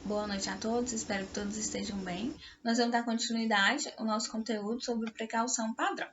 Boa noite a todos, espero que todos estejam bem. Nós vamos dar continuidade ao nosso conteúdo sobre precaução padrão.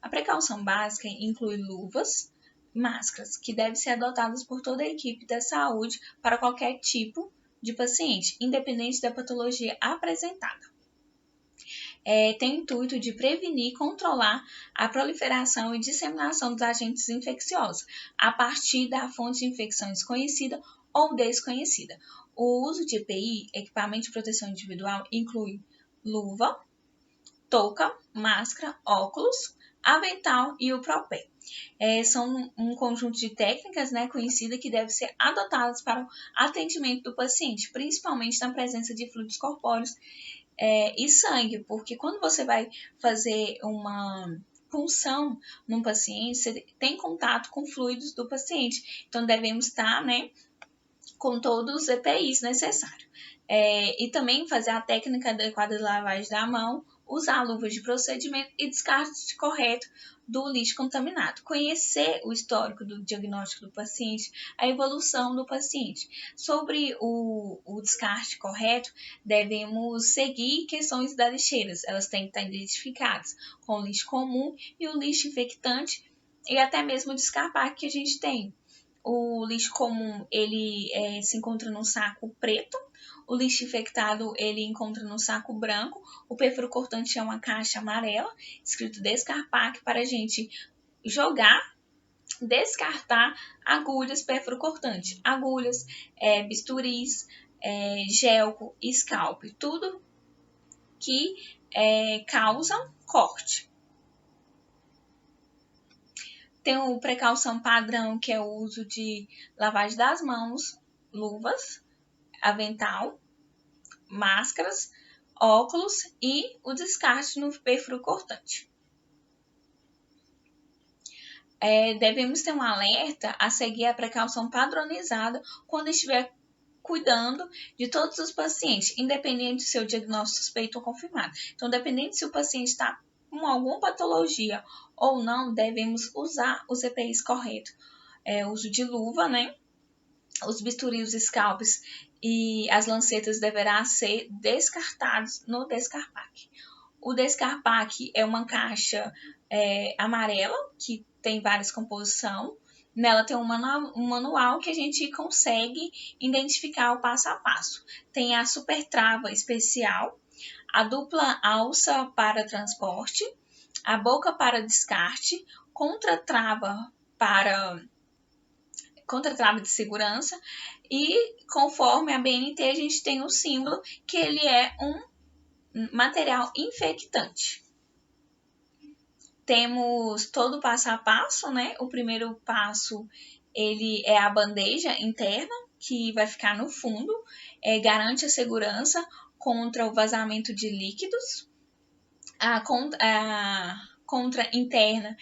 A precaução básica inclui luvas e máscaras, que devem ser adotadas por toda a equipe da saúde para qualquer tipo de paciente, independente da patologia apresentada. Tem o intuito de prevenir e controlar a proliferação e disseminação dos agentes infecciosos a partir da fonte de infecção desconhecida ou desconhecida. O uso de EPI, equipamento de proteção individual, inclui luva, touca, máscara, óculos, avental e o próprio. São um conjunto de técnicas conhecidas que devem ser adotadas para o atendimento do paciente, principalmente na presença de fluidos corpóreos e sangue, porque quando você vai fazer uma punção num paciente, você tem contato com fluidos do paciente, então devemos estar, com todos os EPIs necessários. E também fazer a técnica adequada de lavagem da mão, usar luvas de procedimento e descarte correto do lixo contaminado. Conhecer o histórico do diagnóstico do paciente, a evolução do paciente. Sobre o descarte correto, devemos seguir questões das lixeiras. Elas têm que estar identificadas com o lixo comum e o lixo infectante e até mesmo o descarpar que a gente tem. O lixo comum, ele se encontra no saco preto, o lixo infectado, ele encontra no saco branco, o pêforo cortante é uma caixa amarela, escrito descarpac, para a gente jogar, descartar agulhas pêforo cortante, agulhas, bisturis, gelco, scalp, tudo que causa corte. Tem o precaução padrão, que é o uso de lavagem das mãos, luvas, avental, máscaras, óculos e o descarte no pêforo cortante. Devemos ter um alerta a seguir a precaução padronizada quando estiver cuidando de todos os pacientes, independente do seu diagnóstico suspeito ou confirmado. Então, dependendo se o paciente está com alguma patologia ou não, devemos usar os EPIs corretos. Uso de luva, os bisturis, os scalpes e as lancetas deverá ser descartados no descarpac. O descarpac é uma caixa amarela que tem várias composições. Nela tem um manual que a gente consegue identificar o passo a passo. Tem a super trava especial, a dupla alça para transporte, a boca para descarte, contratrava de segurança e conforme a BNT a gente tem o símbolo que ele é um material infectante. Temos todo o passo a passo, O primeiro passo, ele é a bandeja interna, que vai ficar no fundo, garante a segurança contra o vazamento de líquidos. A contra interna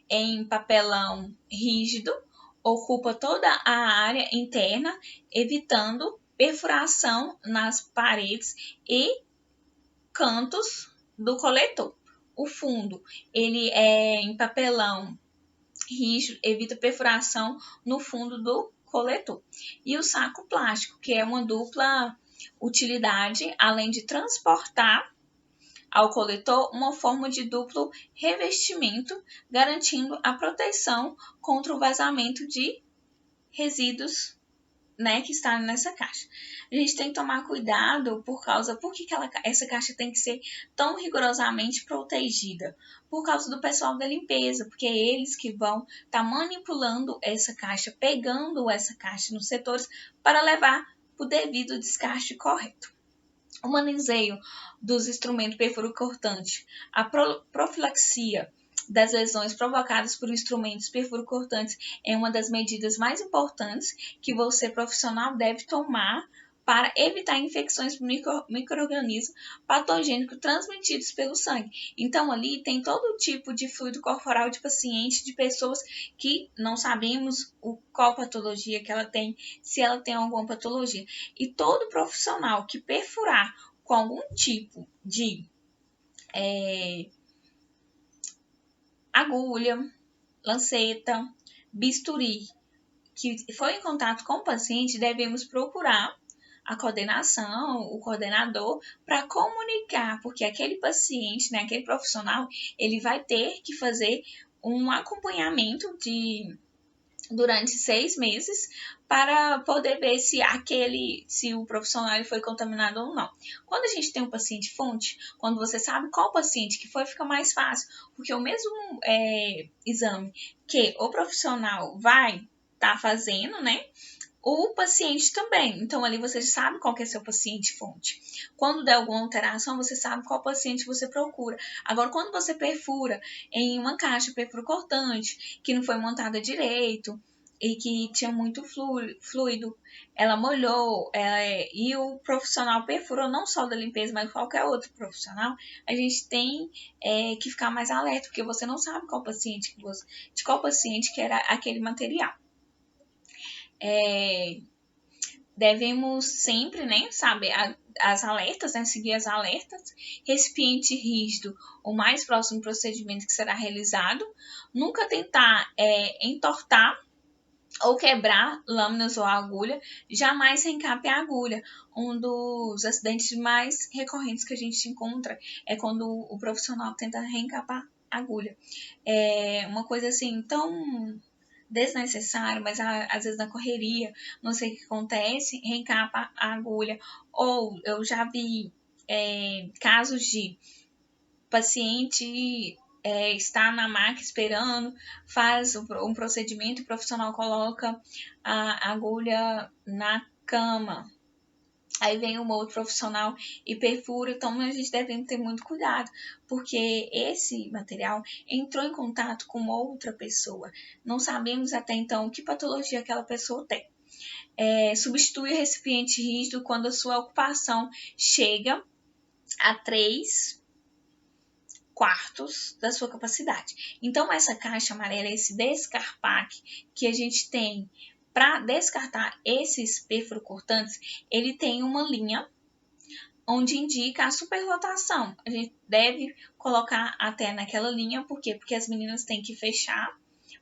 em papelão rígido, ocupa toda a área interna, evitando perfuração nas paredes e cantos do coletor. O fundo, ele é em papelão rígido, evita perfuração no fundo do coletor. E o saco plástico, que é uma dupla utilidade, além de transportar ao coletor uma forma de duplo revestimento, garantindo a proteção contra o vazamento de resíduos que está nessa caixa. A gente tem que tomar cuidado por que essa caixa tem que ser tão rigorosamente protegida? Por causa do pessoal da limpeza, porque é eles que vão estar manipulando essa caixa, pegando essa caixa nos setores para levar o devido descarte correto. O manuseio dos instrumentos pêforo cortante, a profilaxia das lesões provocadas por instrumentos pêforo cortantes é uma das medidas mais importantes que você, profissional, deve tomar para evitar infecções por micro-organismos patogênicos transmitidos pelo sangue. Então, ali tem todo tipo de fluido corporal de paciente, de pessoas que não sabemos qual patologia que ela tem, se ela tem alguma patologia. E todo profissional que perfurar com algum tipo de agulha, lanceta, bisturi, que foi em contato com o paciente, devemos procurar a coordenação, o coordenador, para comunicar, porque aquele paciente, né, aquele profissional, ele vai ter que fazer um acompanhamento durante 6 meses para poder ver se o profissional foi contaminado ou não. Quando a gente tem um paciente fonte, quando você sabe qual paciente que foi, fica mais fácil, porque o mesmo exame que o profissional vai estar fazendo, né? O paciente também. Então, ali você sabe qual que é seu paciente fonte. Quando der alguma alteração, você sabe qual paciente você procura. Agora, quando você perfura em uma caixa perfuro cortante, que não foi montada direito e que tinha muito fluido, ela molhou, e o profissional perfurou não só da limpeza, mas qualquer outro profissional, a gente tem que ficar mais alerta, porque você não sabe de qual paciente que era aquele material. Devemos sempre, né, saber as alertas, né, seguir as alertas, recipiente rígido, o mais próximo procedimento que será realizado, nunca tentar entortar ou quebrar lâminas ou agulha, jamais reencape a agulha. Um dos acidentes mais recorrentes que a gente encontra é quando o profissional tenta reencapar a agulha. Uma coisa assim tão desnecessário, mas às vezes na correria, não sei o que acontece, reencapa a agulha. Ou eu já vi casos de paciente está na maca esperando, faz um procedimento e o profissional coloca a agulha na cama. Aí vem um outro profissional e perfura, então a gente deve ter muito cuidado, porque esse material entrou em contato com outra pessoa. Não sabemos até então que patologia aquela pessoa tem. Substitui o recipiente rígido quando a sua ocupação chega a 3/4 da sua capacidade. Então, essa caixa amarela, esse descarpaque que a gente tem para descartar esses perfuro-cortantes, ele tem uma linha onde indica a superlotação. A gente deve colocar até naquela linha, por quê? Porque as meninas têm que fechar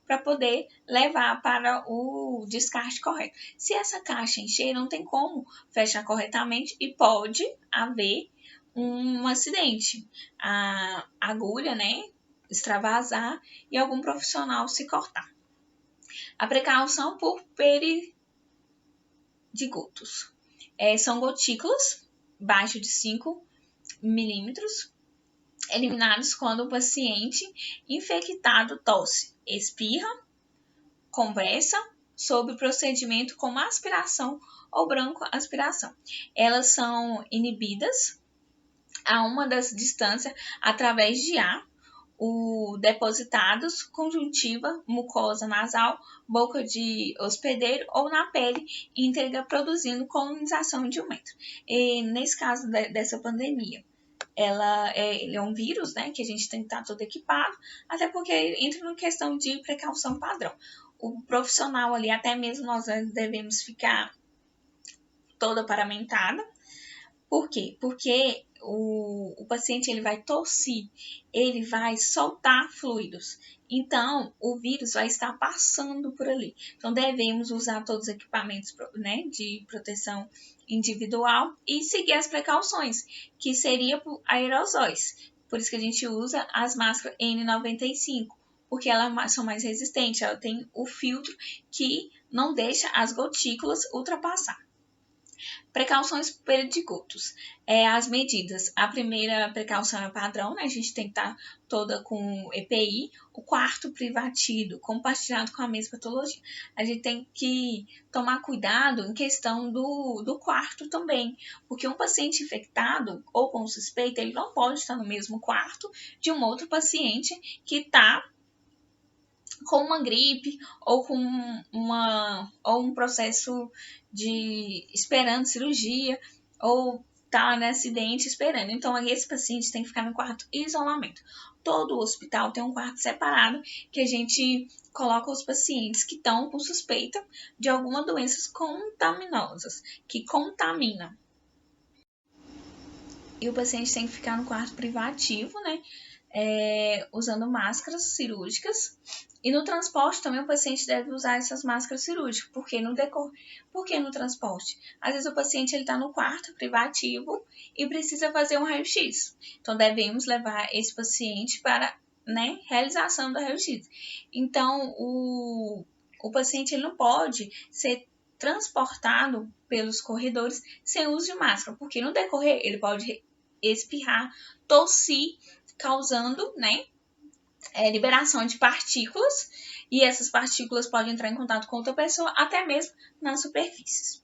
para poder levar para o descarte correto. Se essa caixa encher, não tem como fechar corretamente e pode haver um acidente. A agulha, né, extravasar e algum profissional se cortar. A precaução por peridigotos. São gotículas abaixo de 5 milímetros, eliminados quando o paciente infectado tosse, espirra, conversa sobre o procedimento como aspiração ou brancoaspiração. Elas são inibidas a uma das distâncias através de ar, depositados, conjuntiva, mucosa nasal, boca de hospedeiro ou na pele íntegra, produzindo colonização de um metro. E nesse caso dessa pandemia, ele é um vírus, né, que a gente tem que estar todo equipado, até porque entra na questão de precaução padrão. O profissional ali, até mesmo nós devemos ficar toda paramentada. Por quê? Porque o paciente ele vai tossir, ele vai soltar fluidos. Então, o vírus vai estar passando por ali. Então, devemos usar todos os equipamentos, né, de proteção individual e seguir as precauções, que seria por aerosóis. Por isso que a gente usa as máscaras N95, porque elas são mais resistentes. Ela tem o filtro que não deixa as gotículas ultrapassar. Precauções peridigotos. As medidas. A primeira precaução é padrão, né? A gente tem que estar toda com EPI. O quarto privativo, compartilhado com a mesma patologia. A gente tem que tomar cuidado em questão do quarto também, porque um paciente infectado ou com suspeita, ele não pode estar no mesmo quarto de um outro paciente que está com uma gripe ou com um processo de esperando cirurgia ou tá no acidente esperando. Então, esse paciente tem que ficar no quarto isolamento. Todo hospital tem um quarto separado que a gente coloca os pacientes que estão com suspeita de alguma doença contaminosas, que contamina. E o paciente tem que ficar no quarto privativo, né? Usando máscaras cirúrgicas E no transporte também o paciente deve usar essas máscaras cirúrgicas, porque no transporte? Às vezes o paciente está no quarto privativo e precisa fazer um raio-x. Então devemos levar esse paciente para, né, realização do raio-x. Então o paciente ele não pode ser transportado pelos corredores sem uso de máscara, porque no decorrer ele pode espirrar, tossir, causando, né, liberação de partículas, e essas partículas podem entrar em contato com outra pessoa, até mesmo nas superfícies.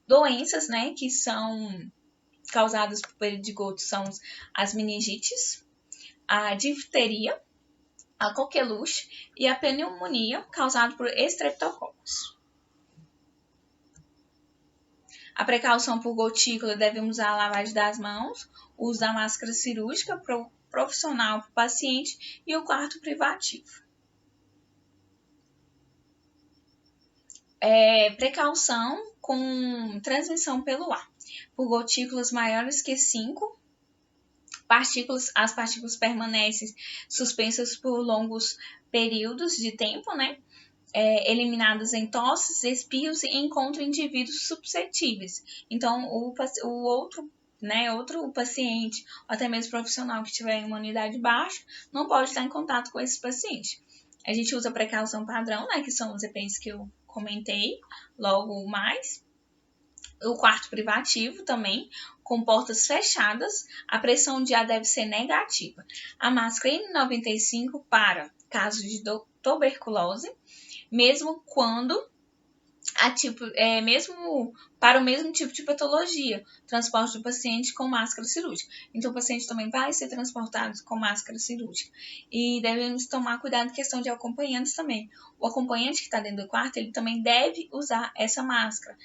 Doenças, né, que são causadas por perdigoto são as meningites, a difteria, a coqueluche e a pneumonia causada por estreptococos. A precaução por gotícula, devemos usar a lavagem das mãos, o uso da máscara cirúrgica profissional para o paciente e o quarto privativo. Precaução com transmissão pelo ar. Por gotículas maiores que 5, as partículas permanecem suspensas por longos períodos de tempo, né? Eliminadas em tosses, espios e encontram indivíduos suscetíveis. Então, o outro paciente, ou até mesmo profissional que tiver imunidade baixa, não pode estar em contato com esse paciente. A gente usa a precaução padrão, né, que são os EPIs que eu comentei logo mais. O quarto privativo também, com portas fechadas, a pressão de ar deve ser negativa. A máscara N95 para casos de tuberculose, mesmo para o mesmo tipo de patologia, transporte do paciente com máscara cirúrgica. Então, o paciente também vai ser transportado com máscara cirúrgica. E devemos tomar cuidado em questão de acompanhantes também. O acompanhante que está dentro do quarto, ele também deve usar essa máscara,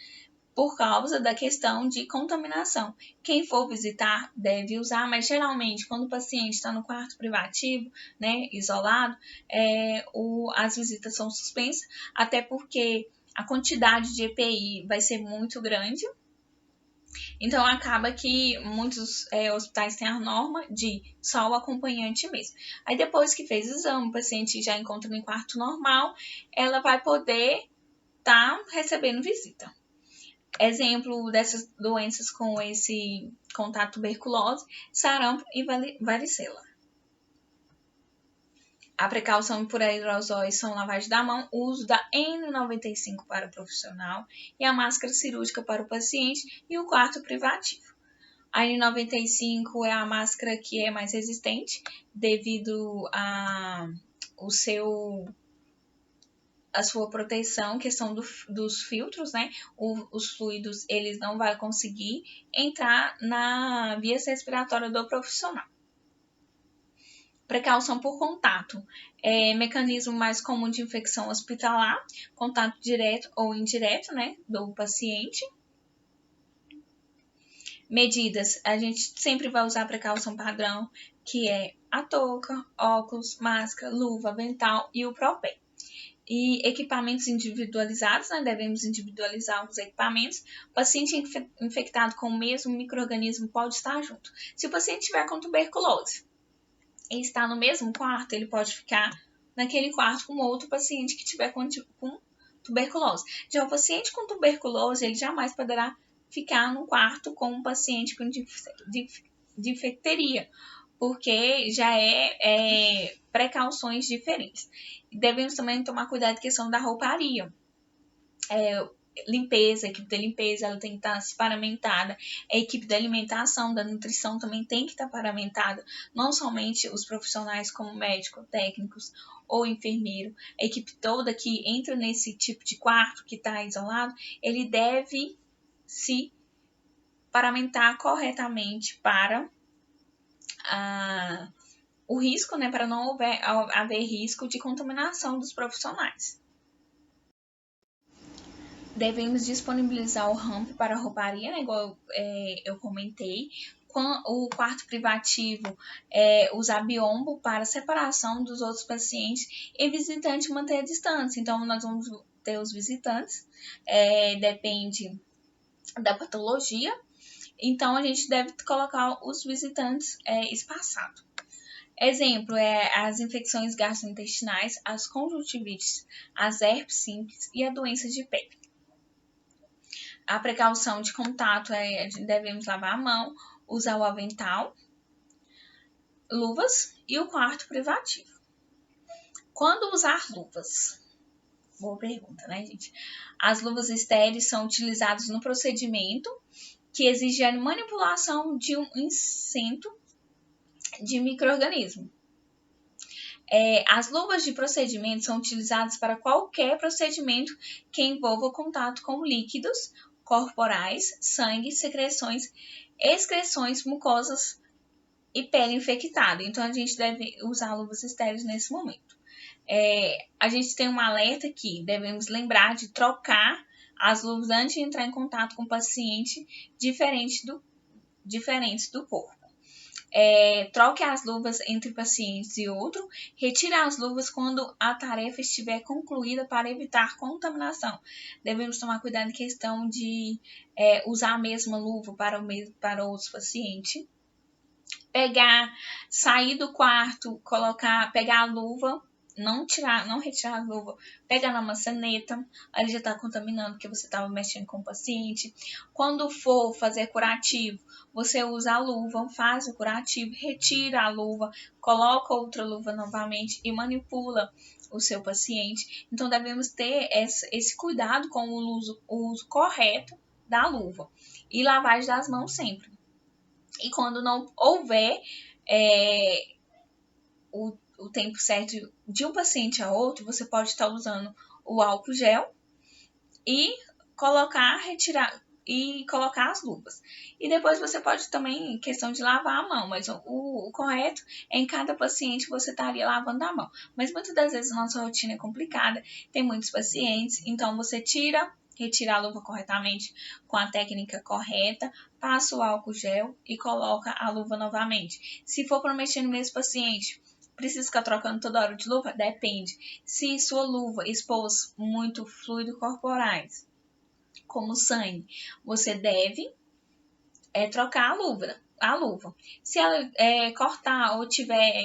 por causa da questão de contaminação. Quem for visitar deve usar, mas geralmente quando o paciente está no quarto privativo, né, isolado, as visitas são suspensas, até porque a quantidade de EPI vai ser muito grande. Então, acaba que muitos hospitais têm a norma de só o acompanhante mesmo. Aí, depois que fez o exame, o paciente já encontra no quarto normal, ela vai poder estar recebendo visita. Exemplo dessas doenças com esse contato tuberculose, sarampo e varicela. A precaução por aerosóis são lavagem da mão, o uso da N95 para o profissional e a máscara cirúrgica para o paciente e o quarto privativo. A N95 é a máscara que é mais resistente devido a sua proteção, questão dos filtros, né? Os fluidos, eles não vão conseguir entrar na via respiratória do profissional. Precaução por contato. Mecanismo mais comum de infecção hospitalar, contato direto ou indireto, né, do paciente. Medidas, a gente sempre vai usar a precaução padrão, que é a touca, óculos, máscara, luva, avental e o Propé. E equipamentos individualizados, né? Devemos individualizar os equipamentos. O paciente infectado com o mesmo micro-organismo pode estar junto. Se o paciente tiver com tuberculose e está no mesmo quarto, ele pode ficar naquele quarto com outro paciente que tiver com tuberculose. Já o paciente com tuberculose, ele jamais poderá ficar no quarto com um paciente com difteria, porque já precauções diferentes. Devemos também tomar cuidado com a questão da rouparia. Limpeza, a equipe da limpeza ela tem que estar paramentada. A equipe da alimentação, da nutrição também tem que estar paramentada. Não somente os profissionais como médico, técnicos ou enfermeiro. A equipe toda que entra nesse tipo de quarto que está isolado, ele deve se paramentar corretamente para o risco, né, para não haver risco de contaminação dos profissionais. Devemos disponibilizar o ramp para a rouparia, né, igual eu comentei. O quarto privativo, usar biombo para separação dos outros pacientes e visitante manter a distância. Então, nós vamos ter os visitantes, depende da patologia. Então, a gente deve colocar os visitantes espaçados. Exemplo as infecções gastrointestinais, as conjuntivites, as herpes simples e a doença de pele. A precaução de contato devemos lavar a mão, usar o avental, luvas e o quarto privativo. Quando usar luvas? Boa pergunta, né, gente? As luvas estéreis são utilizadas no procedimento que exige a manipulação de um inseto de micro-organismo. As luvas de procedimento são utilizadas para qualquer procedimento que envolva contato com líquidos corporais, sangue, secreções, excreções, mucosas e pele infectada. Então, a gente deve usar luvas estéreis nesse momento. A gente tem um alerta que devemos lembrar de trocar as luvas antes de entrar em contato com o paciente diferentes do corpo. Troque as luvas entre pacientes e outro. Retire as luvas quando a tarefa estiver concluída para evitar contaminação. Devemos tomar cuidado em questão de usar a mesma luva para outros pacientes. Sair do quarto, pegar a luva, não retirar a luva, pegar na maçaneta, aí já está contaminando porque você estava mexendo com o paciente. Quando for fazer curativo, você usa a luva, faz o curativo, retira a luva, coloca outra luva novamente e manipula o seu paciente. Então, devemos ter esse cuidado com o uso correto da luva e lavagem das mãos sempre. E quando não houver o tempo certo de um paciente a outro, você pode estar usando o álcool gel e colocar as luvas. E depois você pode também, questão de lavar a mão, mas o correto é em cada paciente você estaria lavando a mão. Mas muitas das vezes a nossa rotina é complicada, tem muitos pacientes, então você retira a luva corretamente com a técnica correta, passa o álcool gel e coloca a luva novamente. Se for para mexer no mesmo paciente, precisa ficar trocando toda hora de luva? Depende. Se sua luva expôs muito fluido corporais, como sangue, você deve trocar a luva. Se ela cortar ou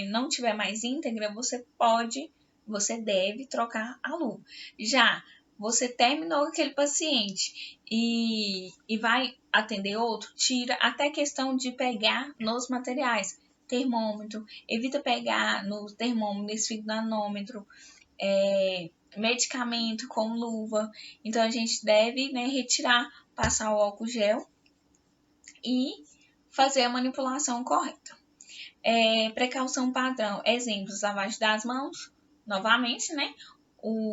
não tiver mais íntegra, você deve trocar a luva. Já você terminou aquele paciente e vai atender outro, tira até questão de pegar nos materiais. Termômetro, evita pegar no termômetro, esfigmanômetro, medicamento com luva. Então, a gente deve retirar, passar o álcool gel e fazer a manipulação correta. Precaução padrão, exemplos, lavagem das mãos, novamente,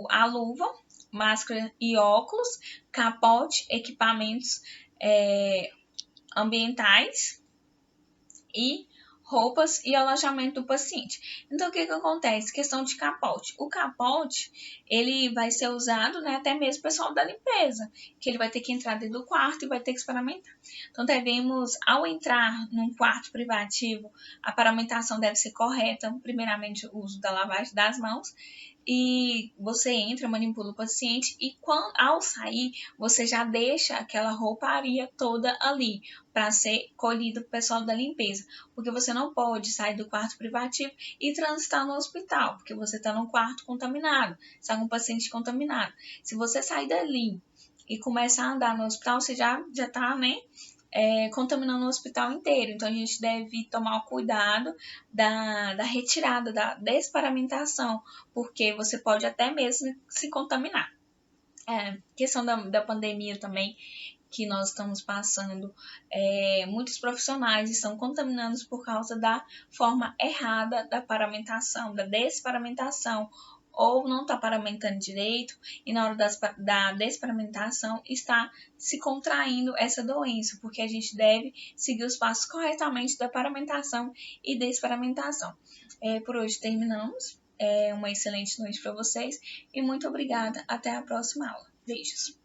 a luva, máscara e óculos, capote, equipamentos ambientais e roupas e alojamento do paciente. Então, o que acontece? Questão de capote. O capote, ele vai ser usado, até mesmo o pessoal da limpeza, que ele vai ter que entrar dentro do quarto e vai ter que experimentar. Então, devemos, ao entrar num quarto privativo, a paramentação deve ser correta, primeiramente o uso da lavagem das mãos, e você entra, manipula o paciente e ao sair, você já deixa aquela rouparia toda ali para ser colhida pelo pessoal da limpeza, porque você não pode sair do quarto privativo e transitar no hospital, porque você está num quarto contaminado, está com um paciente contaminado. Se você sair dali e começar a andar no hospital, você já está, contaminando o hospital inteiro. Então, a gente deve tomar o cuidado da retirada, da desparamentação, porque você pode até mesmo se contaminar. Questão da pandemia também, que nós estamos passando, muitos profissionais estão contaminados por causa da forma errada da paramentação, da desparamentação, ou não está paramentando direito e na hora da desparamentação está se contraindo essa doença, porque a gente deve seguir os passos corretamente da paramentação e desparamentação. Por hoje terminamos. Uma excelente noite para vocês e muito obrigada. Até a próxima aula. Beijos!